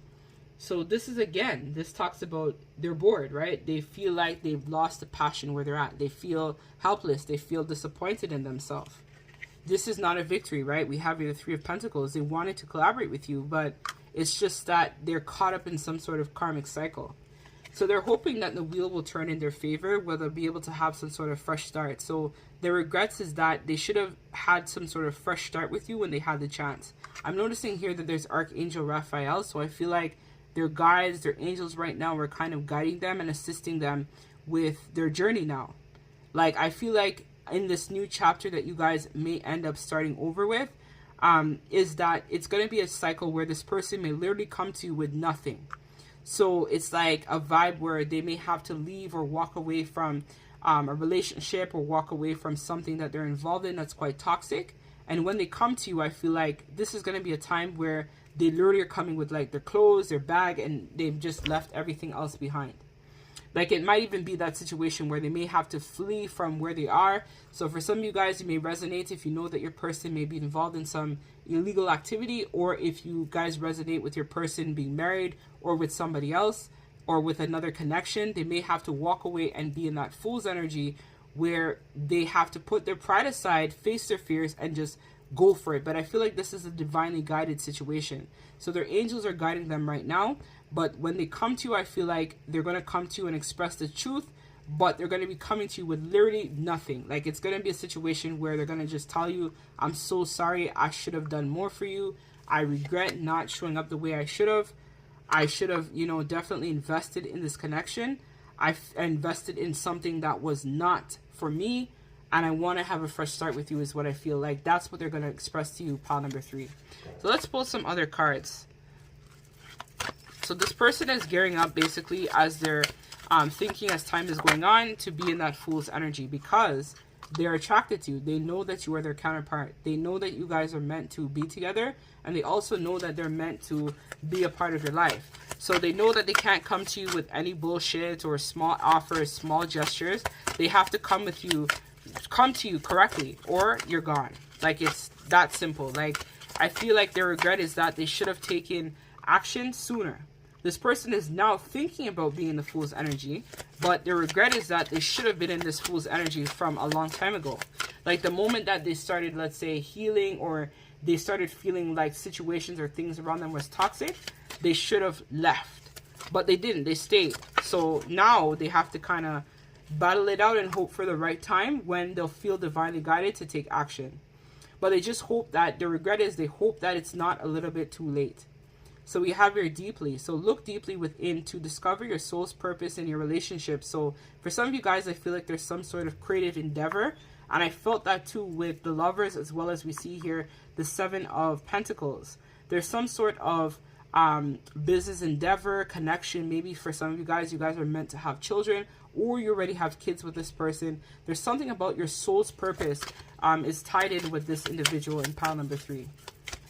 So this is, again, this talks about they're bored, right? They feel like they've lost the passion where they're at. They feel helpless. They feel disappointed in themselves. This is not a victory, right? We have here the Three of Pentacles. They wanted to collaborate with you, but it's just that they're caught up in some sort of karmic cycle. So they're hoping that the wheel will turn in their favor, where they'll be able to have some sort of fresh start. So their regrets is that they should have had some sort of fresh start with you when they had the chance. I'm noticing here that there's Archangel Raphael, so I feel like their guides, their angels right now are kind of guiding them and assisting them with their journey now. Like, I feel like in this new chapter that you guys may end up starting over with, is that it's going to be a cycle where this person may literally come to you with nothing. So it's like a vibe where they may have to leave or walk away from a relationship, or walk away from something that they're involved in that's quite toxic. And when they come to you, I feel like this is going to be a time where they literally are coming with like their clothes, their bag, and they've just left everything else behind. Like, it might even be that situation where they may have to flee from where they are. So for some of you guys, you may resonate if you know that your person may be involved in some illegal activity, or if you guys resonate with your person being married or with somebody else or with another connection. They may have to walk away and be in that fool's energy where they have to put their pride aside, face their fears, and just go for it. But I feel like this is a divinely guided situation. So their angels are guiding them right now. But when they come to you, I feel like they're going to come to you and express the truth, but they're going to be coming to you with literally nothing. Like, it's going to be a situation where they're going to just tell you, I'm so sorry, I should have done more for you. I regret not showing up the way I should have. I should have, you know, definitely invested in this connection. I invested in something that was not for me, and I want to have a fresh start with you is what I feel like. That's what they're going to express to you, pile number 3. So let's pull some other cards. So this person is gearing up basically as they're thinking as time is going on to be in that fool's energy, because they're attracted to you. They know that you are their counterpart. They know that you guys are meant to be together, and they also know that they're meant to be a part of your life. So they know that they can't come to you with any bullshit or small offers, small gestures. They have to come to you correctly, or you're gone. Like, it's that simple. Like, I feel like their regret is that they should have taken action sooner. This person is now thinking about being in the fool's energy, but their regret is that they should have been in this fool's energy from a long time ago. Like, the moment that they started, let's say, healing, or they started feeling like situations or things around them was toxic, they should have left. But they didn't. They stayed. So now they have to kind of battle it out and hope for the right time when they'll feel divinely guided to take action. But they just hope that, the regret is they hope that it's not a little bit too late. So we have here deeply. So look deeply within to discover your soul's purpose in your relationship. So for some of you guys, I feel like there's some sort of creative endeavor. And I felt that too with the Lovers, as well as we see here the Seven of Pentacles. There's some sort of business endeavor, connection. Maybe for some of you guys are meant to have children, or you already have kids with this person. There's something about your soul's purpose is tied in with this individual in pile number 3.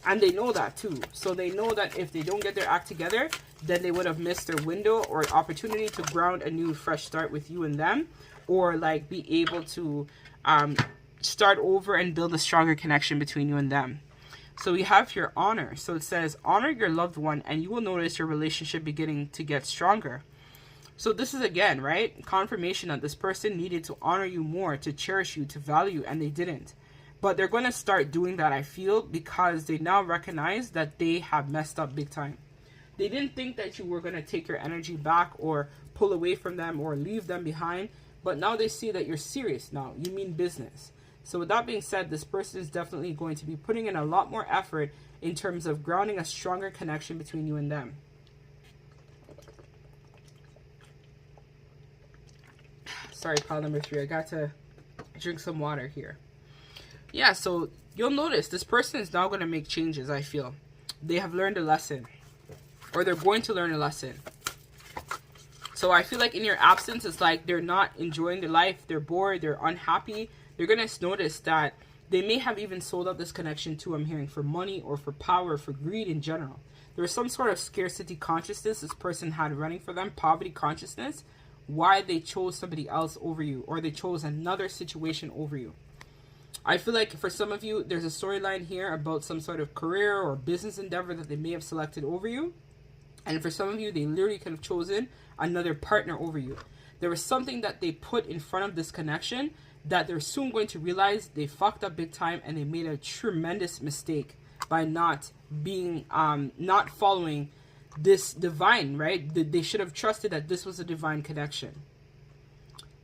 And they know that too. So they know that if they don't get their act together, then they would have missed their window or opportunity to ground a new fresh start with you and them, or like be able to start over and build a stronger connection between you and them. So we have here honor. So it says, honor your loved one and you will notice your relationship beginning to get stronger. So this is again, right? Confirmation that this person needed to honor you more, to cherish you, to value you, and they didn't. But they're going to start doing that, I feel, because they now recognize that they have messed up big time. They didn't think that you were going to take your energy back or pull away from them or leave them behind. But now they see that you're serious now. You mean business. So with that being said, this person is definitely going to be putting in a lot more effort in terms of grounding a stronger connection between you and them. Sorry, pile number 3. I got to drink some water here. Yeah, so you'll notice this person is now going to make changes, I feel. They have learned a lesson. Or they're going to learn a lesson. So I feel like in your absence, it's like they're not enjoying their life. They're bored. They're unhappy. They're going to notice that they may have even sold out this connection too, I'm hearing, for money or for power, for greed in general. There was some sort of scarcity consciousness this person had running for them, poverty consciousness, why they chose somebody else over you, or they chose another situation over you. I feel like for some of you, there's a storyline here about some sort of career or business endeavor that they may have selected over you. And for some of you, they literally could have chosen another partner over you. There was something that they put in front of this connection that they're soon going to realize they fucked up big time, and they made a tremendous mistake by not following this divine, right? They should have trusted that this was a divine connection.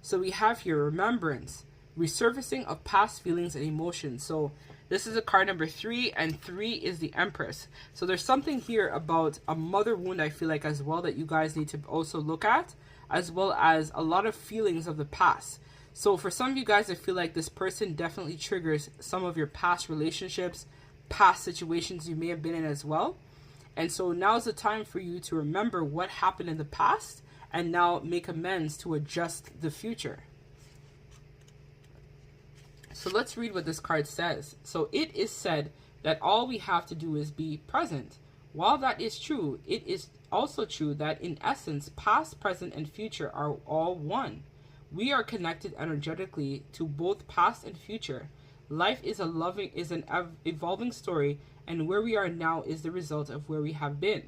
So we have here remembrance, resurfacing of past feelings and emotions. So this is a card number 3, and 3 is the Empress. So there's something here about a mother wound, I feel like, as well, that you guys need to also look at, as well as a lot of feelings of the past. So for some of you guys, I feel like this person definitely triggers some of your past relationships, past situations you may have been in as well. And so now's the time for you to remember what happened in the past and now make amends to adjust the future. So let's read what this card says. So it is said that all we have to do is be present. While that is true, it is also true that in essence, past, present, and future are all one. We are connected energetically to both past and future. Life is an evolving story, and where we are now is the result of where we have been.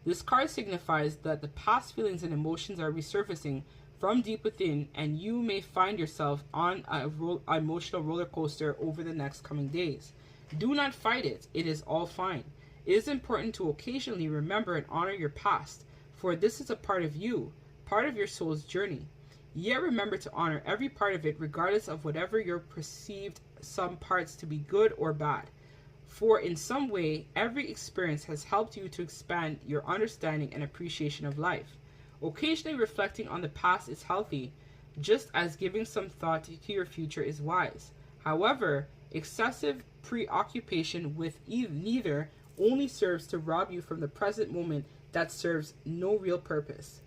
This card signifies that the past feelings and emotions are resurfacing from deep within, and you may find yourself on an emotional roller coaster over the next coming days. Do not fight it. It is all fine. It is important to occasionally remember and honor your past, for this is a part of you, part of your soul's journey. Yet remember to honor every part of it, regardless of whatever your perceived some parts to be good or bad. For in some way, every experience has helped you to expand your understanding and appreciation of life. Occasionally reflecting on the past is healthy, just as giving some thought to your future is wise. However, excessive preoccupation with neither only serves to rob you from the present moment that serves no real purpose.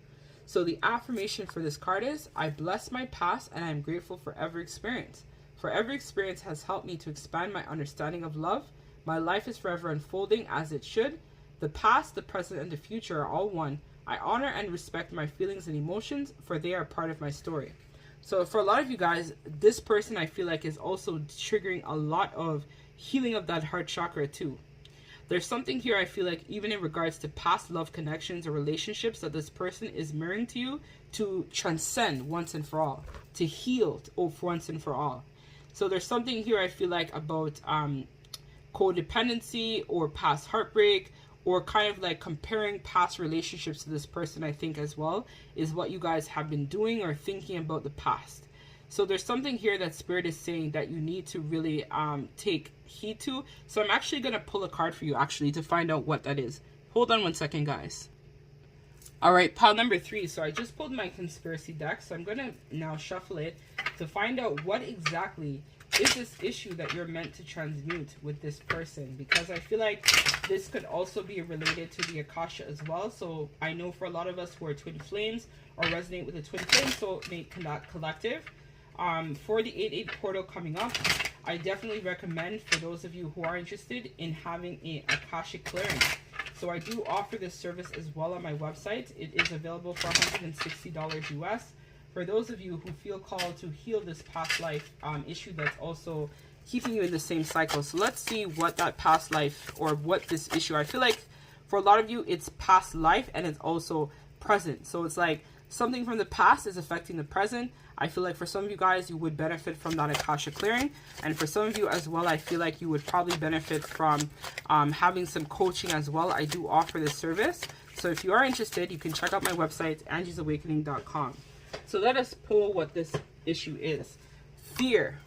So the affirmation for this card is, I bless my past and I am grateful for every experience. For every experience has helped me to expand my understanding of love. My life is forever unfolding as it should. The past, the present, and the future are all one. I honor and respect my feelings and emotions, for they are part of my story. So for a lot of you guys, this person I feel like is also triggering a lot of healing of that heart chakra too. There's something here I feel like even in regards to past love connections or relationships that this person is mirroring to you to transcend once and for all, to heal once and for all. So there's something here I feel like about codependency or past heartbreak, or kind of like comparing past relationships to this person, I think as well, is what you guys have been doing or thinking about the past. So there's something here that Spirit is saying that you need to really take heed to. So I'm actually going to pull a card for you actually to find out what that is. Hold on one second, guys. All right, pile number 3. So I just pulled my conspiracy deck. So I'm going to now shuffle it to find out what exactly is this issue that you're meant to transmute with this person. Because I feel like this could also be related to the Akasha as well. So I know for a lot of us who are twin flames or resonate with the twin flame soulmate collective, for the 8/8 portal coming up, I definitely recommend for those of you who are interested in having an Akashic clearing. So I do offer this service as well on my website. It is available for $160 US. For those of you who feel called to heal this past life issue that's also keeping you in the same cycle. So let's see what that past life or what this issue, I feel like for a lot of you, it's past life and it's also present. So it's like Something from the past is affecting the present. I feel like for some of you guys, you would benefit from that Akasha clearing. And for some of you as well, I feel like you would probably benefit from having some coaching as well. I do offer this service. So if you are interested, you can check out my website, angiesawakening.com. So let us pull what this issue is. Fear.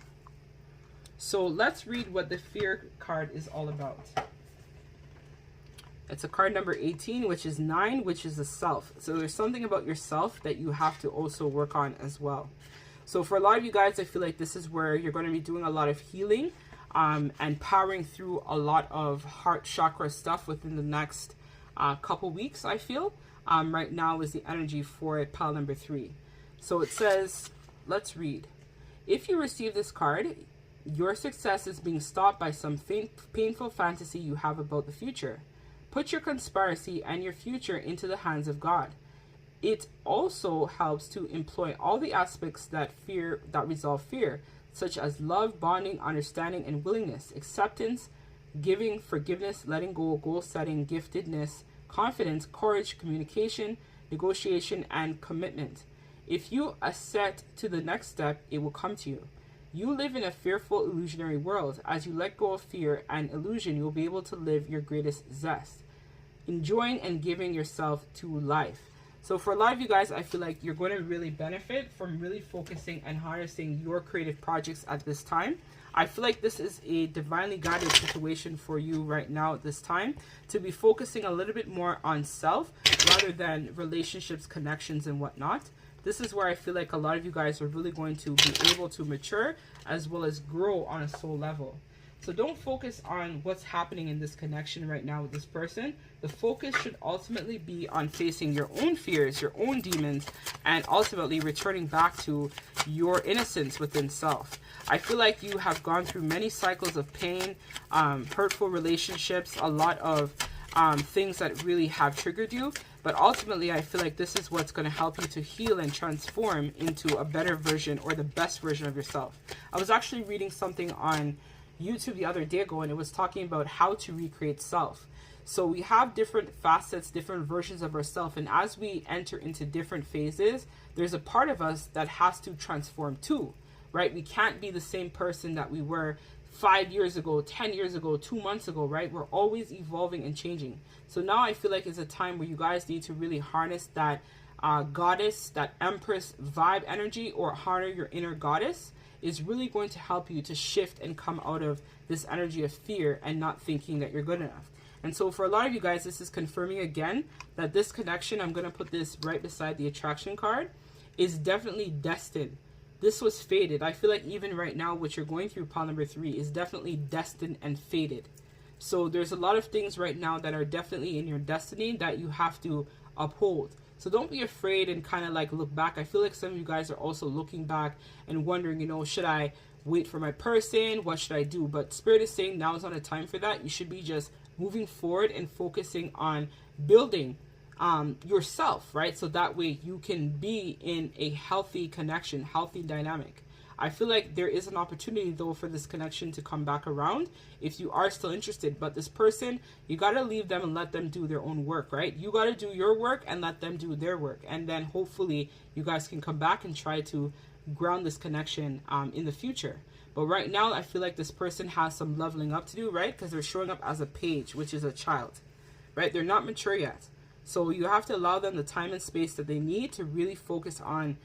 So let's read what the fear card is all about. It's a card number 18, which is 9, which is the self. So there's something about yourself that you have to also work on as well. So for a lot of you guys, I feel like this is where you're going to be doing a lot of healing and powering through a lot of heart chakra stuff within the next couple weeks, I feel. Right now is the energy for it, pile number 3. So it says, let's read. If you receive this card, your success is being stopped by some painful fantasy you have about the future. Put your conspiracy and your future into the hands of God. It also helps to employ all the aspects that resolve fear, such as love, bonding, understanding, and willingness, acceptance, giving, forgiveness, letting go, goal setting, giftedness, confidence, courage, communication, negotiation, and commitment. If you assent to the next step, it will come to you. You live in a fearful, illusionary world. As you let go of fear and illusion, you will be able to live your greatest zest, enjoying and giving yourself to life. So for a lot of you guys, I feel like you're going to really benefit from really focusing and harnessing your creative projects at this time. I feel like this is a divinely guided situation for you right now at this time, to be focusing a little bit more on self rather than relationships, connections, and whatnot. This is where I feel like a lot of you guys are really going to be able to mature as well as grow on a soul level. So don't focus on what's happening in this connection right now with this person. The focus should ultimately be on facing your own fears, your own demons, and ultimately returning back to your innocence within self. I feel like you have gone through many cycles of pain, hurtful relationships, a lot of things that really have triggered you. But ultimately, I feel like this is what's going to help you to heal and transform into a better version or the best version of yourself. I was actually reading something on YouTube the other day ago, and it was talking about how to recreate self. So we have different facets, different versions of ourselves, and as we enter into different phases, there's a part of us that has to transform too, right? We can't be the same person that we were 5 years ago, 10 years ago, 2 months ago, right? We're always evolving and changing. So now I feel like it's a time where you guys need to really harness that goddess, that empress vibe energy, or harness your inner goddess, is really going to help you to shift and come out of this energy of fear and not thinking that you're good enough. And so for a lot of you guys, this is confirming again that this connection, I'm going to put this right beside the attraction card, is definitely destined. This was fated. I feel like even right now, what you're going through, pile number 3, is definitely destined and fated. So there's a lot of things right now that are definitely in your destiny that you have to uphold. So don't be afraid and kind of like look back. I feel like some of you guys are also looking back and wondering, you know, should I wait for my person? What should I do? But Spirit is saying now is not a time for that. You should be just moving forward and focusing on building yourself, right? So that way you can be in a healthy connection, healthy dynamic. I feel like there is an opportunity though for this connection to come back around if you are still interested. But this person, you got to leave them and let them do their own work, right? You got to do your work and let them do their work. And then hopefully you guys can come back and try to ground this connection in the future. But right now, I feel like this person has some leveling up to do, right? Because they're showing up as a page, which is a child, right? They're not mature yet. So you have to allow them the time and space that they need to really focus on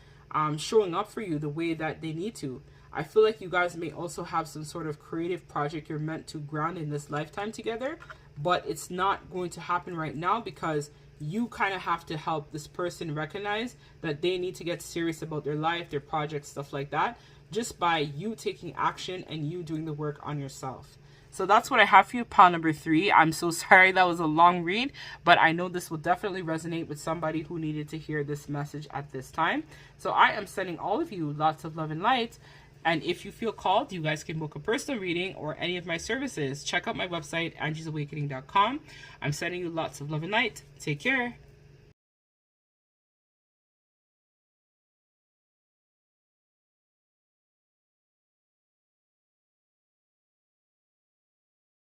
showing up for you the way that they need to. I feel like you guys may also have some sort of creative project you're meant to ground in this lifetime together, but it's not going to happen right now because you kind of have to help this person recognize that they need to get serious about their life, their projects, stuff like that, just by you taking action and you doing the work on yourself. So that's what I have for you, pile number 3. I'm so sorry that was a long read, but I know this will definitely resonate with somebody who needed to hear this message at this time. So I am sending all of you lots of love and light. And if you feel called, you guys can book a personal reading or any of my services. Check out my website, angiesawakening.com. I'm sending you lots of love and light. Take care.